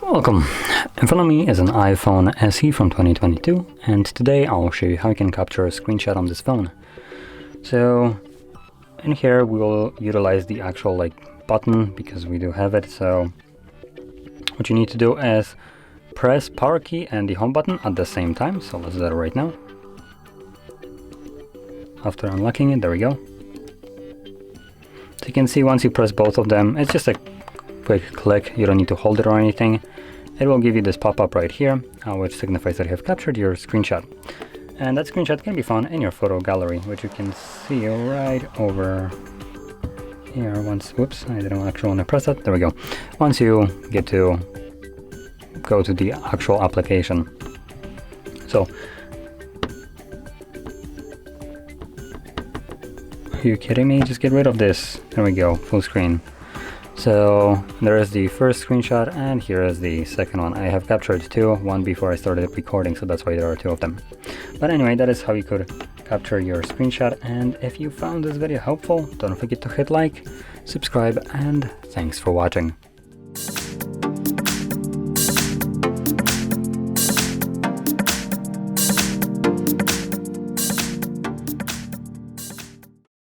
Welcome! In front of me is an iPhone SE from 2022, and today I'll show you how you can capture a screenshot on this phone. So in here we will utilize the actual button because we do have it. So what you need to do is press power key and the home button at the same time. So let's do that right now. After unlocking it, there we go. So you can see once you press both of them, it's just a quick click. You don't need to hold it or anything. It will give you this pop-up right here, which signifies that you have captured your screenshot. And that screenshot can be found in your photo gallery, which you can see right over here. Whoops, I didn't actually want to press that. There we go. Once you get to go to the actual application. So, are you kidding me? Just get rid of this. There we go, full screen. So there is the first screenshot, and here is the second one. I have captured two, one before I started recording, so that's why there are two of them. But anyway, that is how you could capture your screenshot. And if you found this video helpful, don't forget to hit like, subscribe, and thanks for watching.